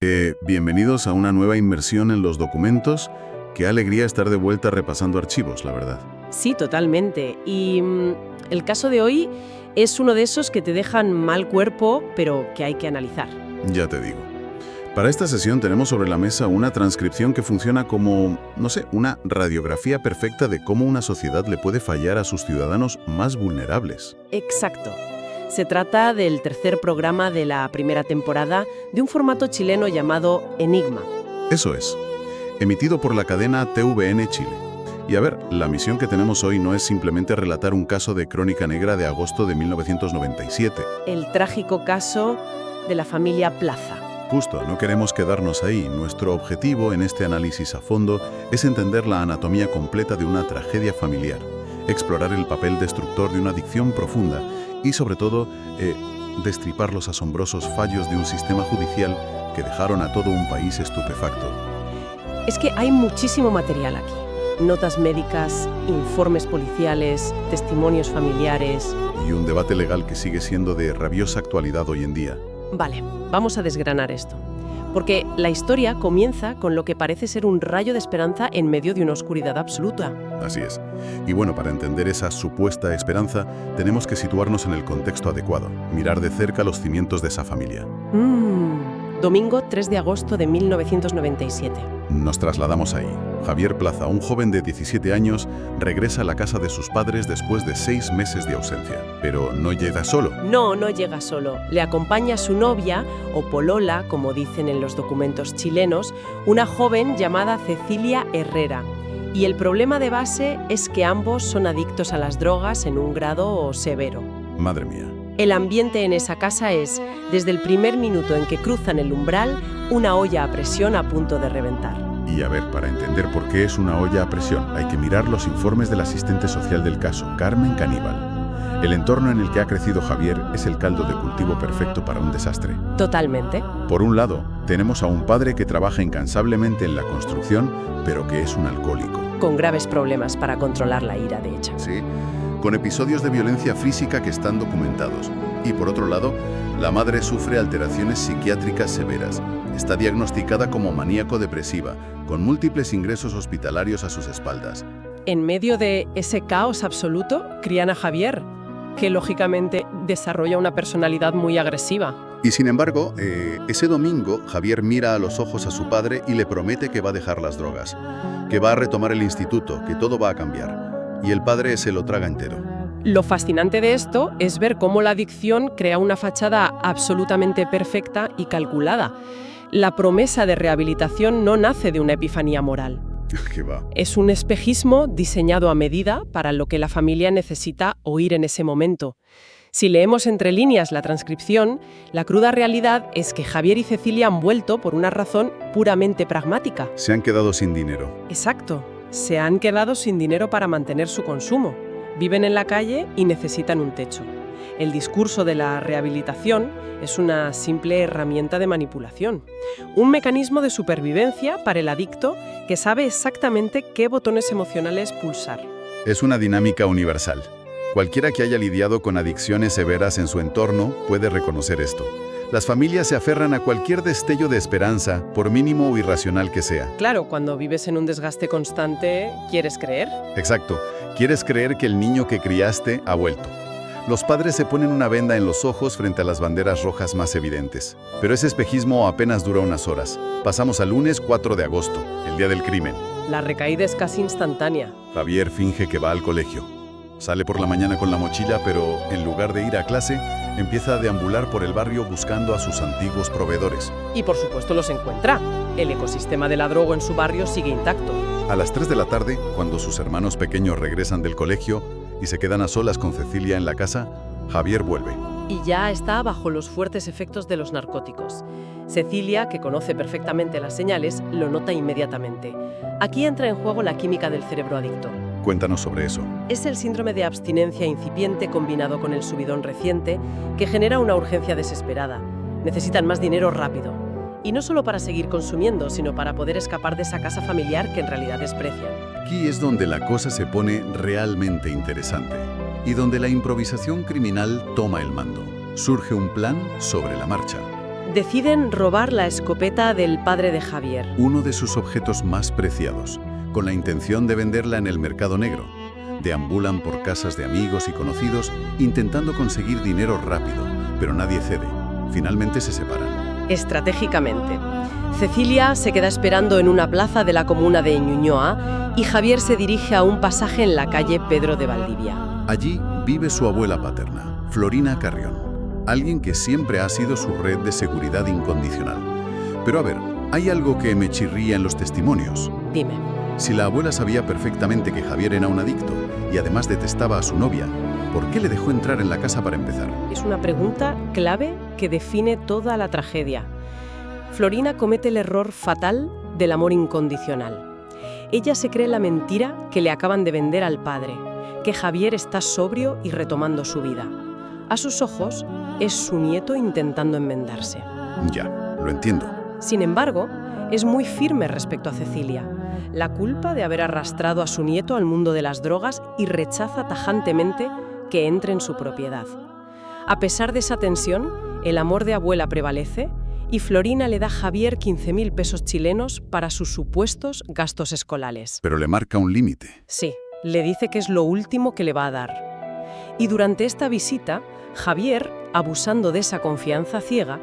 Bienvenidos a una nueva inmersión en los documentos. Qué alegría estar de vuelta repasando archivos, la verdad. Sí, totalmente. Y el caso de hoy es uno de esos que te dejan mal cuerpo, pero que hay que analizar. Ya te digo. Para esta sesión tenemos sobre la mesa una transcripción que funciona como, no sé, una radiografía perfecta de cómo una sociedad le puede fallar a sus ciudadanos más vulnerables. Exacto. Se trata del tercer programa de la primera temporada de un formato chileno llamado Enigma. Eso es. Emitido por la cadena TVN Chile. Y a ver, la misión que tenemos hoy no es simplemente relatar un caso de crónica negra de agosto de 1997. El trágico caso de la familia Plaza. Justo, no queremos quedarnos ahí. Nuestro objetivo en este análisis a fondo es entender la anatomía completa de una tragedia familiar, explorar el papel destructor de una adicción profunda y, sobre todo, destripar los asombrosos fallos de un sistema judicial que dejaron a todo un país estupefacto. Es que hay muchísimo material aquí. Notas médicas, informes policiales, testimonios familiares. Y un debate legal que sigue siendo de rabiosa actualidad hoy en día. Vale, vamos a desgranar esto. Porque la historia comienza con lo que parece ser un rayo de esperanza en medio de una oscuridad absoluta. Así es. Y bueno, para entender esa supuesta esperanza, tenemos que situarnos en el contexto adecuado, mirar de cerca los cimientos de esa familia. Domingo 3 de agosto de 1997. Nos trasladamos ahí. Javier Plaza, un joven de 17 años, regresa a la casa de sus padres después de 6 meses de ausencia. Pero no llega solo. No llega solo. Le acompaña su novia, o polola, como dicen en los documentos chilenos, una joven llamada Cecilia Herrera. Y el problema de base es que ambos son adictos a las drogas en un grado severo. Madre mía. El ambiente en esa casa es, desde el primer minuto en que cruzan el umbral, una olla a presión a punto de reventar. Y a ver, para entender por qué es una olla a presión, hay que mirar los informes del asistente social del caso, Carmen Caníbal. El entorno en el que ha crecido Javier es el caldo de cultivo perfecto para un desastre. Totalmente. Por un lado, tenemos a un padre que trabaja incansablemente en la construcción, pero que es un alcohólico. Con graves problemas para controlar la ira, de hecho. Sí, con episodios de violencia física que están documentados. Y por otro lado, la madre sufre alteraciones psiquiátricas severas. Está diagnosticada como maníaco-depresiva, con múltiples ingresos hospitalarios a sus espaldas. En medio de ese caos absoluto, crían a Javier, que lógicamente desarrolla una personalidad muy agresiva. Y sin embargo, ese domingo, Javier mira a los ojos a su padre y le promete que va a dejar las drogas, que va a retomar el instituto, que todo va a cambiar. Y el padre se lo traga entero. Lo fascinante de esto es ver cómo la adicción crea una fachada absolutamente perfecta y calculada. La promesa de rehabilitación no nace de una epifanía moral. ¿Qué va? Es un espejismo diseñado a medida para lo que la familia necesita oír en ese momento. Si leemos entre líneas la transcripción, la cruda realidad es que Javier y Cecilia han vuelto por una razón puramente pragmática. Se han quedado sin dinero. Exacto. Se han quedado sin dinero para mantener su consumo. Viven en la calle y necesitan un techo. El discurso de la rehabilitación es una simple herramienta de manipulación. Un mecanismo de supervivencia para el adicto que sabe exactamente qué botones emocionales pulsar. Es una dinámica universal. Cualquiera que haya lidiado con adicciones severas en su entorno puede reconocer esto. Las familias se aferran a cualquier destello de esperanza, por mínimo o irracional que sea. Claro, cuando vives en un desgaste constante, ¿quieres creer? Exacto. Quieres creer que el niño que criaste ha vuelto. Los padres se ponen una venda en los ojos frente a las banderas rojas más evidentes. Pero ese espejismo apenas dura unas horas. Pasamos al lunes 4 de agosto, el día del crimen. La recaída es casi instantánea. Javier finge que va al colegio. Sale por la mañana con la mochila, pero en lugar de ir a clase, empieza a deambular por el barrio buscando a sus antiguos proveedores. Y por supuesto los encuentra. El ecosistema de la droga en su barrio sigue intacto. A las 3 de la tarde, cuando sus hermanos pequeños regresan del colegio y se quedan a solas con Cecilia en la casa, Javier vuelve. Y ya está bajo los fuertes efectos de los narcóticos. Cecilia, que conoce perfectamente las señales, lo nota inmediatamente. Aquí entra en juego la química del cerebro adicto. Cuéntanos sobre eso. Es el síndrome de abstinencia incipiente combinado con el subidón reciente que genera una urgencia desesperada. Necesitan más dinero rápido. Y no solo para seguir consumiendo, sino para poder escapar de esa casa familiar que en realidad desprecian. Aquí es donde la cosa se pone realmente interesante y donde la improvisación criminal toma el mando. Surge un plan sobre la marcha. Deciden robar la escopeta del padre de Javier. Uno de sus objetos más preciados, con la intención de venderla en el mercado negro. Deambulan por casas de amigos y conocidos intentando conseguir dinero rápido, pero nadie cede. Finalmente se separan. Estratégicamente. Cecilia se queda esperando en una plaza de la comuna de Ñuñoa y Javier se dirige a un pasaje en la calle Pedro de Valdivia. Allí vive su abuela paterna, Florina Carrión, alguien que siempre ha sido su red de seguridad incondicional. Pero a ver, hay algo que me chirría en los testimonios. Dime. Si la abuela sabía perfectamente que Javier era un adicto y además detestaba a su novia, ¿por qué le dejó entrar en la casa para empezar? Es una pregunta clave que define toda la tragedia. Florina comete el error fatal del amor incondicional. Ella se cree la mentira que le acaban de vender al padre, que Javier está sobrio y retomando su vida. A sus ojos, es su nieto intentando enmendarse. Ya, lo entiendo. Sin embargo, es muy firme respecto a Cecilia. La culpa de haber arrastrado a su nieto al mundo de las drogas y rechaza tajantemente que entre en su propiedad. A pesar de esa tensión, el amor de abuela prevalece y Florina le da a Javier 15.000 pesos chilenos para sus supuestos gastos escolares. Pero le marca un límite. Sí, le dice que es lo último que le va a dar. Y durante esta visita, Javier, abusando de esa confianza ciega,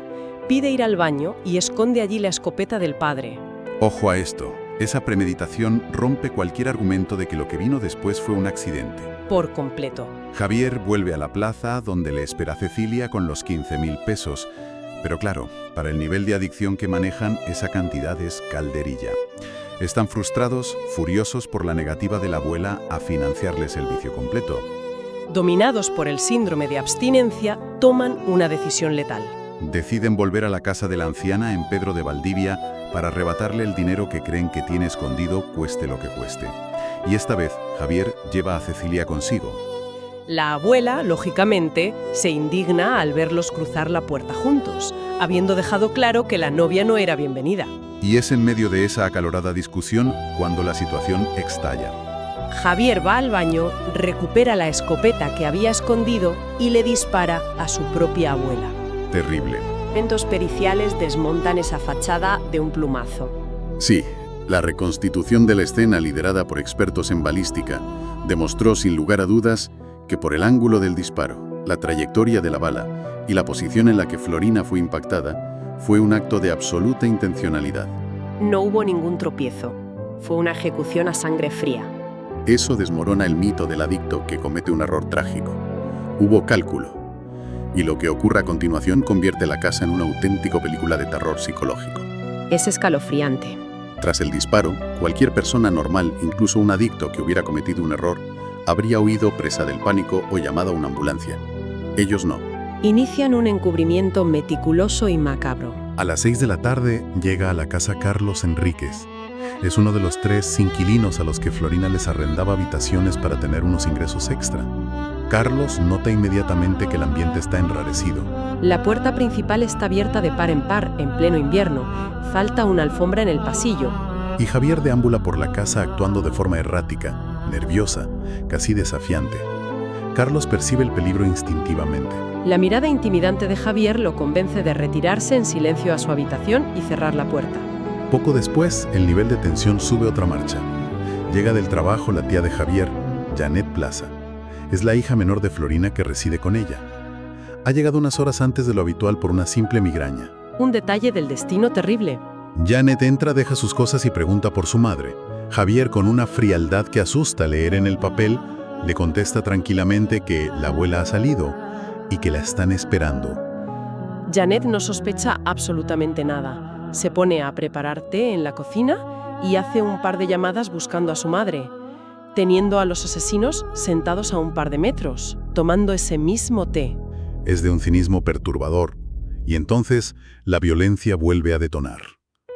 pide ir al baño y esconde allí la escopeta del padre. Ojo a esto. Esa premeditación rompe cualquier argumento de que lo que vino después fue un accidente. Por completo. Javier vuelve a la plaza donde le espera Cecilia con los 15.000 pesos. Pero claro, para el nivel de adicción que manejan, esa cantidad es calderilla. Están frustrados, furiosos por la negativa de la abuela a financiarles el vicio completo. Dominados por el síndrome de abstinencia, toman una decisión letal. Deciden volver a la casa de la anciana en Pedro de Valdivia para arrebatarle el dinero que creen que tiene escondido, cueste lo que cueste. Y esta vez, Javier lleva a Cecilia consigo. La abuela, lógicamente, se indigna al verlos cruzar la puerta juntos, habiendo dejado claro que la novia no era bienvenida. Y es en medio de esa acalorada discusión cuando la situación estalla. Javier va al baño, recupera la escopeta que había escondido y le dispara a su propia abuela. Terrible. Elementos periciales desmontan esa fachada de un plumazo. Sí, la reconstitución de la escena liderada por expertos en balística demostró sin lugar a dudas que por el ángulo del disparo, la trayectoria de la bala y la posición en la que Florina fue impactada, fue un acto de absoluta intencionalidad. No hubo ningún tropiezo. Fue una ejecución a sangre fría. Eso desmorona el mito del adicto que comete un error trágico. Hubo cálculo. Y lo que ocurre a continuación convierte la casa en una auténtica película de terror psicológico. Es escalofriante. Tras el disparo, cualquier persona normal, incluso un adicto que hubiera cometido un error, habría huido presa del pánico o llamado a una ambulancia. Ellos no. Inician un encubrimiento meticuloso y macabro. A las 6 de la tarde llega a la casa Carlos Enríquez. Es uno de los 3 inquilinos a los que Florina les arrendaba habitaciones para tener unos ingresos extra. Carlos nota inmediatamente que el ambiente está enrarecido. La puerta principal está abierta de par en par, en pleno invierno. Falta una alfombra en el pasillo. Y Javier deambula por la casa actuando de forma errática, nerviosa, casi desafiante. Carlos percibe el peligro instintivamente. La mirada intimidante de Javier lo convence de retirarse en silencio a su habitación y cerrar la puerta. Poco después, el nivel de tensión sube otra marcha. Llega del trabajo la tía de Javier, Janet Plaza. Es la hija menor de Florina que reside con ella. Ha llegado unas horas antes de lo habitual por una simple migraña. Un detalle del destino terrible. Janet entra, deja sus cosas y pregunta por su madre. Javier, con una frialdad que asusta leer en el papel, le contesta tranquilamente que la abuela ha salido y que la están esperando. Janet no sospecha absolutamente nada. Se pone a preparar té en la cocina y hace un par de llamadas buscando a su madre, teniendo a los asesinos sentados a un par de metros, tomando ese mismo té. Es de un cinismo perturbador, y entonces la violencia vuelve a detonar.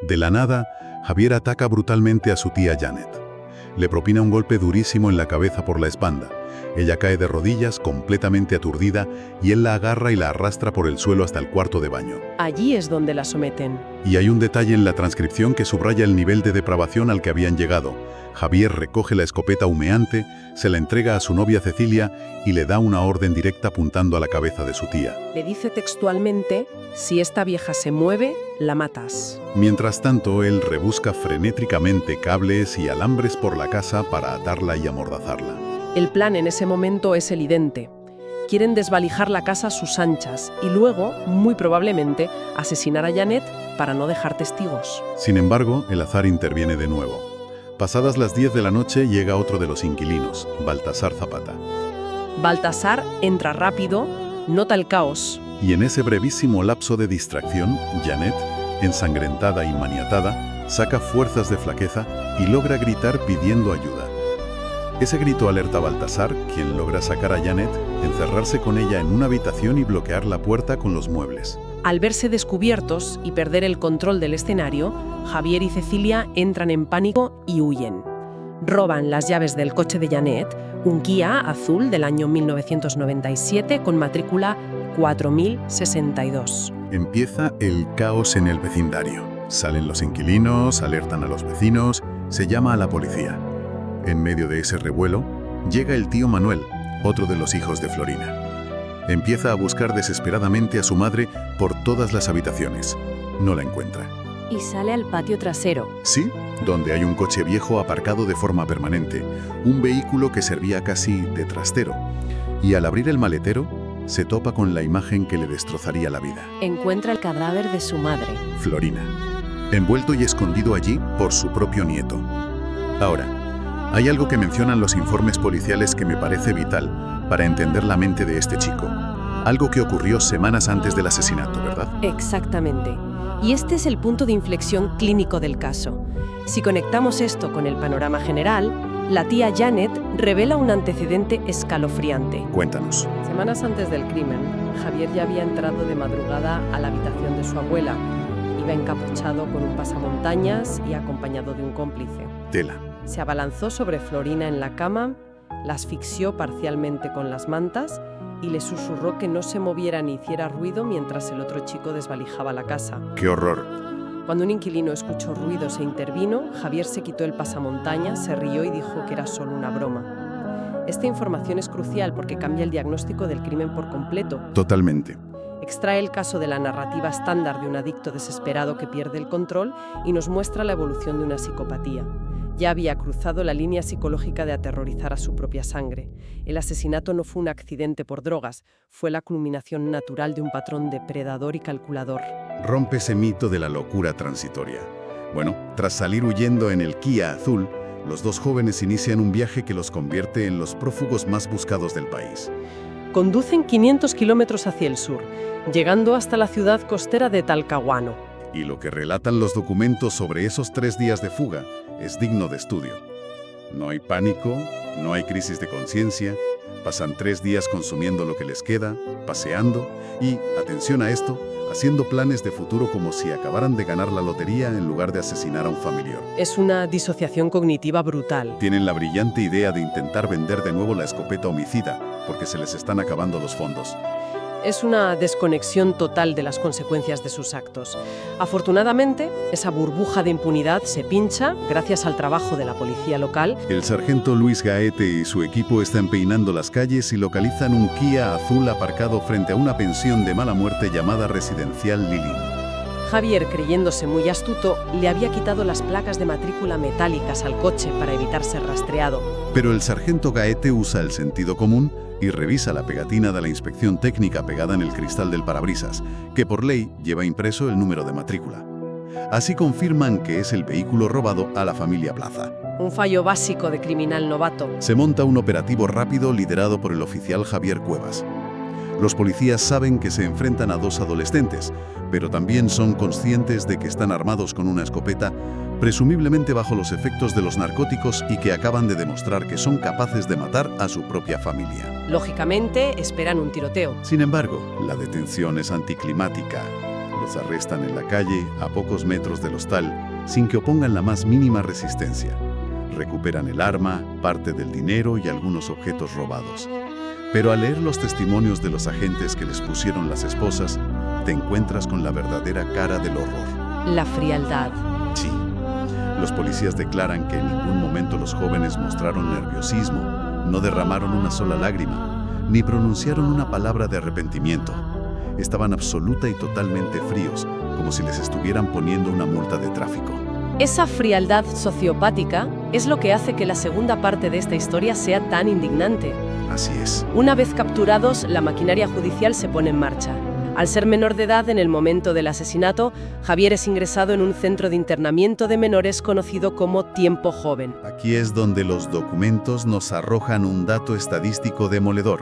De la nada, Javier ataca brutalmente a su tía Janet. Le propina un golpe durísimo en la cabeza por la espalda, Ella cae de rodillas, completamente aturdida, y él la agarra y la arrastra por el suelo hasta el cuarto de baño. Allí es donde la someten. Y hay un detalle en la transcripción que subraya el nivel de depravación al que habían llegado. Javier recoge la escopeta humeante, se la entrega a su novia Cecilia y le da una orden directa apuntando a la cabeza de su tía. Le dice textualmente: si esta vieja se mueve, la matas. Mientras tanto, él rebusca frenéticamente cables y alambres por la casa para atarla y amordazarla. El plan en ese momento es evidente. Quieren desvalijar la casa a sus anchas y luego, muy probablemente, asesinar a Janet para no dejar testigos. Sin embargo, el azar interviene de nuevo. Pasadas las 10 de la noche llega otro de los inquilinos, Baltasar Zapata. Baltasar entra rápido, nota el caos. Y en ese brevísimo lapso de distracción, Janet, ensangrentada y maniatada, saca fuerzas de flaqueza y logra gritar pidiendo ayuda. Ese grito alerta a Baltasar, quien logra sacar a Janet, encerrarse con ella en una habitación y bloquear la puerta con los muebles. Al verse descubiertos y perder el control del escenario, Javier y Cecilia entran en pánico y huyen. Roban las llaves del coche de Janet, un Kia azul del año 1997 con matrícula 4062. Empieza el caos en el vecindario. Salen los inquilinos, alertan a los vecinos, se llama a la policía. En medio de ese revuelo, llega el tío Manuel, otro de los hijos de Florina. Empieza a buscar desesperadamente a su madre por todas las habitaciones. No la encuentra. Y sale al patio trasero. Sí, donde hay un coche viejo aparcado de forma permanente, un vehículo que servía casi de trastero. Y al abrir el maletero, se topa con la imagen que le destrozaría la vida. Encuentra el cadáver de su madre. Florina, envuelto y escondido allí por su propio nieto. Ahora, hay algo que mencionan los informes policiales que me parece vital para entender la mente de este chico. Algo que ocurrió semanas antes del asesinato, ¿verdad? Exactamente. Y este es el punto de inflexión clínico del caso. Si conectamos esto con el panorama general, la tía Janet revela un antecedente escalofriante. Cuéntanos. Semanas antes del crimen, Javier ya había entrado de madrugada a la habitación de su abuela. Iba encapuchado con un pasamontañas y acompañado de un cómplice. Tela. Se abalanzó sobre Florina en la cama, la asfixió parcialmente con las mantas y le susurró que no se moviera ni hiciera ruido mientras el otro chico desvalijaba la casa. ¡Qué horror! Cuando un inquilino escuchó ruidos e intervino, Javier se quitó el pasamontañas, se rió y dijo que era solo una broma. Esta información es crucial porque cambia el diagnóstico del crimen por completo. Totalmente. Extrae el caso de la narrativa estándar de un adicto desesperado que pierde el control y nos muestra la evolución de una psicopatía. Ya había cruzado la línea psicológica de aterrorizar a su propia sangre. El asesinato no fue un accidente por drogas, fue la culminación natural de un patrón depredador y calculador. Rompe ese mito de la locura transitoria. Bueno, tras salir huyendo en el Kia azul, los dos jóvenes inician un viaje que los convierte en los prófugos más buscados del país. Conducen 500 kilómetros hacia el sur, llegando hasta la ciudad costera de Talcahuano. Y lo que relatan los documentos sobre esos 3 días de fuga es digno de estudio. No hay pánico, no hay crisis de conciencia, pasan 3 días consumiendo lo que les queda, paseando y, atención a esto, haciendo planes de futuro como si acabaran de ganar la lotería en lugar de asesinar a un familiar. Es una disociación cognitiva brutal. Tienen la brillante idea de intentar vender de nuevo la escopeta homicida, porque se les están acabando los fondos. Es una desconexión total de las consecuencias de sus actos. Afortunadamente, esa burbuja de impunidad se pincha gracias al trabajo de la policía local. El sargento Luis Gaete y su equipo están peinando las calles y localizan un Kia azul aparcado frente a una pensión de mala muerte llamada Residencial Lili. Javier, creyéndose muy astuto, le había quitado las placas de matrícula metálicas al coche para evitar ser rastreado. Pero el sargento Gaete usa el sentido común y revisa la pegatina de la inspección técnica pegada en el cristal del parabrisas, que por ley lleva impreso el número de matrícula. Así confirman que es el vehículo robado a la familia Plaza. Un fallo básico de criminal novato. Se monta un operativo rápido liderado por el oficial Javier Cuevas. Los policías saben que se enfrentan a 2 adolescentes, pero también son conscientes de que están armados con una escopeta, presumiblemente bajo los efectos de los narcóticos y que acaban de demostrar que son capaces de matar a su propia familia. Lógicamente, esperan un tiroteo. Sin embargo, la detención es anticlimática. Los arrestan en la calle, a pocos metros del hostal, sin que opongan la más mínima resistencia. Recuperan el arma, parte del dinero y algunos objetos robados. Pero al leer los testimonios de los agentes que les pusieron las esposas, te encuentras con la verdadera cara del horror. La frialdad. Sí. Los policías declaran que en ningún momento los jóvenes mostraron nerviosismo, no derramaron una sola lágrima, ni pronunciaron una palabra de arrepentimiento. Estaban absoluta y totalmente fríos, como si les estuvieran poniendo una multa de tráfico. Esa frialdad sociopática es lo que hace que la segunda parte de esta historia sea tan indignante. Así es. Una vez capturados, la maquinaria judicial se pone en marcha. Al ser menor de edad en el momento del asesinato, Javier es ingresado en un centro de internamiento de menores conocido como Tiempo Joven. Aquí es donde los documentos nos arrojan un dato estadístico demoledor,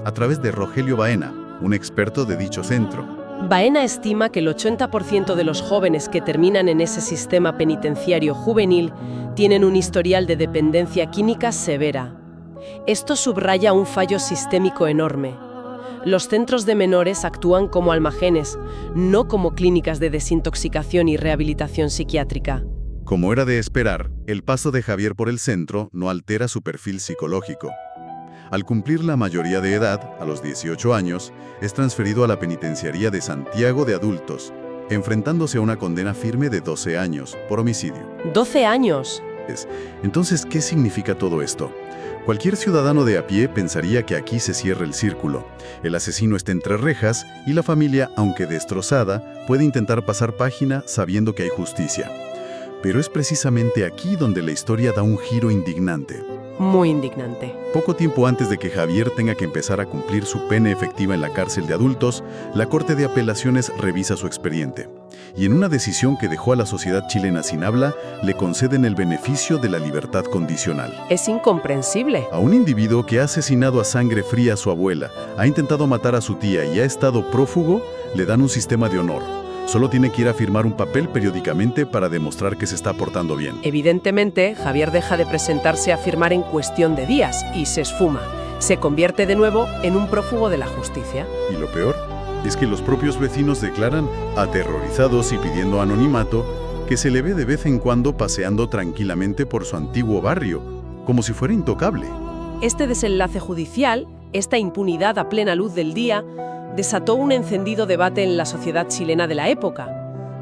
a través de Rogelio Baena, un experto de dicho centro. Baena estima que el 80% de los jóvenes que terminan en ese sistema penitenciario juvenil tienen un historial de dependencia química severa. Esto subraya un fallo sistémico enorme. Los centros de menores actúan como almacenes, no como clínicas de desintoxicación y rehabilitación psiquiátrica. Como era de esperar, el paso de Javier por el centro no altera su perfil psicológico. Al cumplir la mayoría de edad, a los 18 años, es transferido a la penitenciaría de Santiago de adultos, enfrentándose a una condena firme de 12 años por homicidio. ¡12 años! Entonces, ¿qué significa todo esto? Cualquier ciudadano de a pie pensaría que aquí se cierra el círculo. El asesino está entre rejas y la familia, aunque destrozada, puede intentar pasar página sabiendo que hay justicia. Pero es precisamente aquí donde la historia da un giro indignante. Muy indignante. Poco tiempo antes de que Javier tenga que empezar a cumplir su pena efectiva en la cárcel de adultos, la Corte de Apelaciones revisa su expediente. Y en una decisión que dejó a la sociedad chilena sin habla, le conceden el beneficio de la libertad condicional. Es incomprensible. A un individuo que ha asesinado a sangre fría a su abuela, ha intentado matar a su tía y ha estado prófugo, le dan un sistema de honor. Solo tiene que ir a firmar un papel periódicamente para demostrar que se está portando bien. Evidentemente, Javier deja de presentarse a firmar en cuestión de días y se esfuma. Se convierte de nuevo en un prófugo de la justicia. Y lo peor es que los propios vecinos declaran, aterrorizados y pidiendo anonimato, que se le ve de vez en cuando paseando tranquilamente por su antiguo barrio, como si fuera intocable. Este desenlace judicial, esta impunidad a plena luz del día, desató un encendido debate en la sociedad chilena de la época.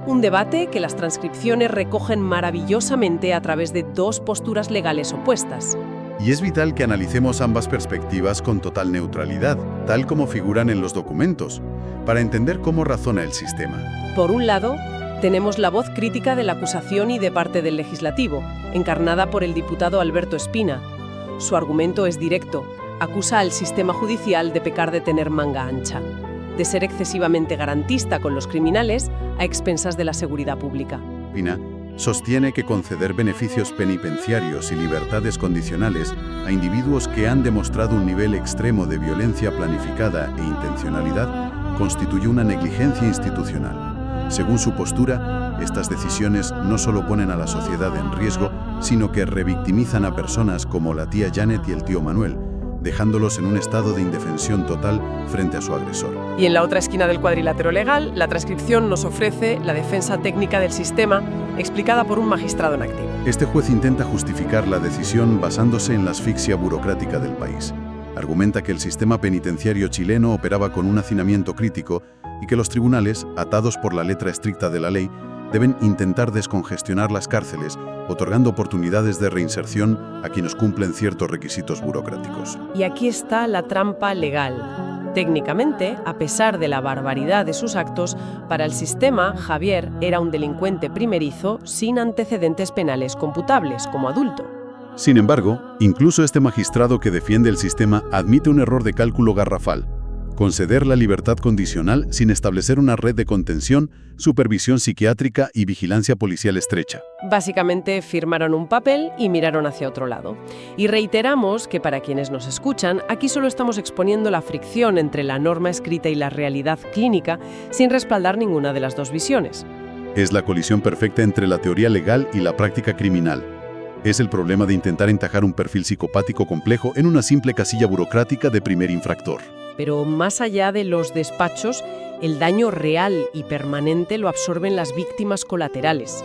Un debate que las transcripciones recogen maravillosamente a través de dos posturas legales opuestas. Y es vital que analicemos ambas perspectivas con total neutralidad, tal como figuran en los documentos, para entender cómo razona el sistema. Por un lado, tenemos la voz crítica de la acusación y de parte del legislativo, encarnada por el diputado Alberto Espina. Su argumento es directo. Acusa al sistema judicial de pecar de tener manga ancha, de ser excesivamente garantista con los criminales a expensas de la seguridad pública. Espina sostiene que conceder beneficios penitenciarios y libertades condicionales a individuos que han demostrado un nivel extremo de violencia planificada e intencionalidad constituye una negligencia institucional. Según su postura, estas decisiones no solo ponen a la sociedad en riesgo, sino que revictimizan a personas como la tía Janet y el tío Manuel, dejándolos en un estado de indefensión total frente a su agresor. Y en la otra esquina del cuadrilátero legal, la transcripción nos ofrece la defensa técnica del sistema, explicada por un magistrado en activo. Este juez intenta justificar la decisión basándose en la asfixia burocrática del país. Argumenta que el sistema penitenciario chileno operaba con un hacinamiento crítico y que los tribunales, atados por la letra estricta de la ley, deben intentar descongestionar las cárceles, otorgando oportunidades de reinserción a quienes cumplen ciertos requisitos burocráticos. Y aquí está la trampa legal. Técnicamente, a pesar de la barbaridad de sus actos, para el sistema, Javier era un delincuente primerizo sin antecedentes penales computables como adulto. Sin embargo, incluso este magistrado que defiende el sistema admite un error de cálculo garrafal: conceder la libertad condicional sin establecer una red de contención, supervisión psiquiátrica y vigilancia policial estrecha. Básicamente firmaron un papel y miraron hacia otro lado. Y reiteramos que para quienes nos escuchan, aquí solo estamos exponiendo la fricción entre la norma escrita y la realidad clínica sin respaldar ninguna de las dos visiones. Es la colisión perfecta entre la teoría legal y la práctica criminal. Es el problema de intentar encajar un perfil psicopático complejo en una simple casilla burocrática de primer infractor. Pero más allá de los despachos, el daño real y permanente lo absorben las víctimas colaterales.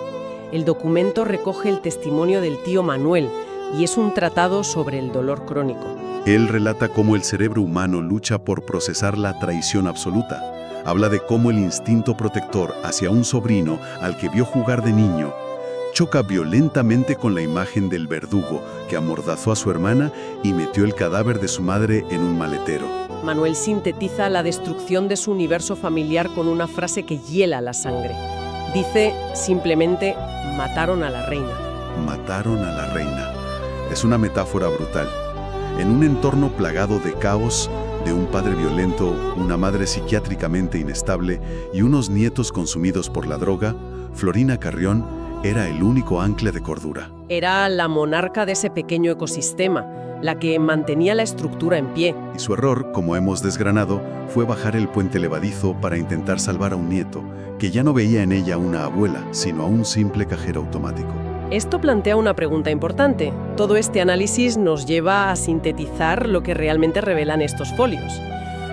El documento recoge el testimonio del tío Manuel y es un tratado sobre el dolor crónico. Él relata cómo el cerebro humano lucha por procesar la traición absoluta. Habla de cómo el instinto protector hacia un sobrino al que vio jugar de niño choca violentamente con la imagen del verdugo que amordazó a su hermana y metió el cadáver de su madre en un maletero. Manuel sintetiza la destrucción de su universo familiar con una frase que hiela la sangre. Dice simplemente, mataron a la reina. Mataron a la reina. Es una metáfora brutal. En un entorno plagado de caos, de un padre violento, una madre psiquiátricamente inestable y unos nietos consumidos por la droga, Florina Carrión era el único ancla de cordura. Era la monarca de ese pequeño ecosistema, la que mantenía la estructura en pie. Y su error, como hemos desgranado, fue bajar el puente levadizo para intentar salvar a un nieto, que ya no veía en ella una abuela, sino a un simple cajero automático. Esto plantea una pregunta importante. Todo este análisis nos lleva a sintetizar lo que realmente revelan estos folios.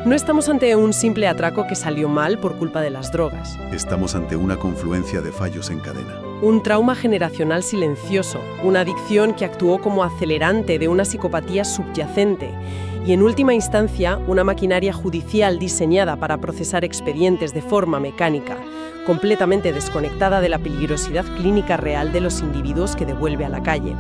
No estamos ante un simple atraco que salió mal por culpa de las drogas. Estamos ante una confluencia de fallos en cadena. Un trauma generacional silencioso, una adicción que actuó como acelerante de una psicopatía subyacente y, en última instancia, una maquinaria judicial diseñada para procesar expedientes de forma mecánica, completamente desconectada de la peligrosidad clínica real de los individuos que devuelve a la calle.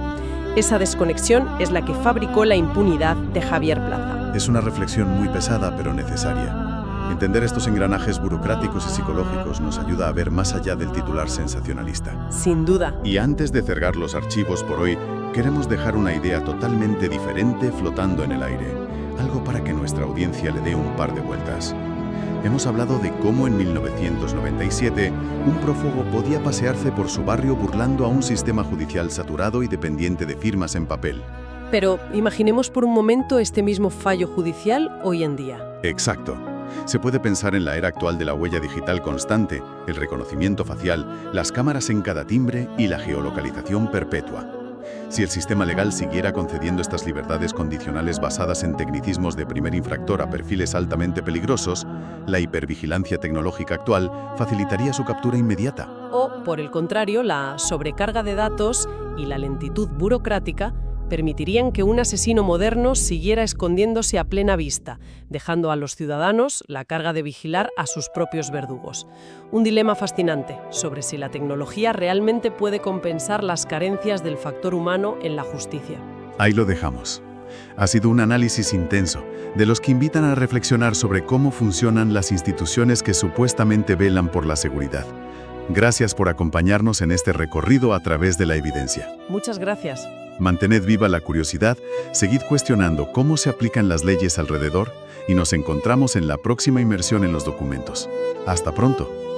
Esa desconexión es la que fabricó la impunidad de Javier Plaza. Es una reflexión muy pesada pero necesaria. Entender estos engranajes burocráticos y psicológicos nos ayuda a ver más allá del titular sensacionalista. Sin duda. Y antes de cerrar los archivos por hoy, queremos dejar una idea totalmente diferente flotando en el aire. Algo para que nuestra audiencia le dé un par de vueltas. Hemos hablado de cómo en 1997 un prófugo podía pasearse por su barrio burlando a un sistema judicial saturado y dependiente de firmas en papel. Pero imaginemos por un momento este mismo fallo judicial hoy en día. Exacto. Se puede pensar en la era actual de la huella digital constante, el reconocimiento facial, las cámaras en cada timbre y la geolocalización perpetua. Si el sistema legal siguiera concediendo estas libertades condicionales basadas en tecnicismos de primer infractor a perfiles altamente peligrosos, la hipervigilancia tecnológica actual facilitaría su captura inmediata. O, por el contrario, la sobrecarga de datos y la lentitud burocrática permitirían que un asesino moderno siguiera escondiéndose a plena vista, dejando a los ciudadanos la carga de vigilar a sus propios verdugos. Un dilema fascinante sobre si la tecnología realmente puede compensar las carencias del factor humano en la justicia. Ahí lo dejamos. Ha sido un análisis intenso, de los que invitan a reflexionar sobre cómo funcionan las instituciones que supuestamente velan por la seguridad. Gracias por acompañarnos en este recorrido a través de la evidencia. Muchas gracias. Mantened viva la curiosidad, seguid cuestionando cómo se aplican las leyes alrededor y nos encontramos en la próxima inmersión en los documentos. Hasta pronto.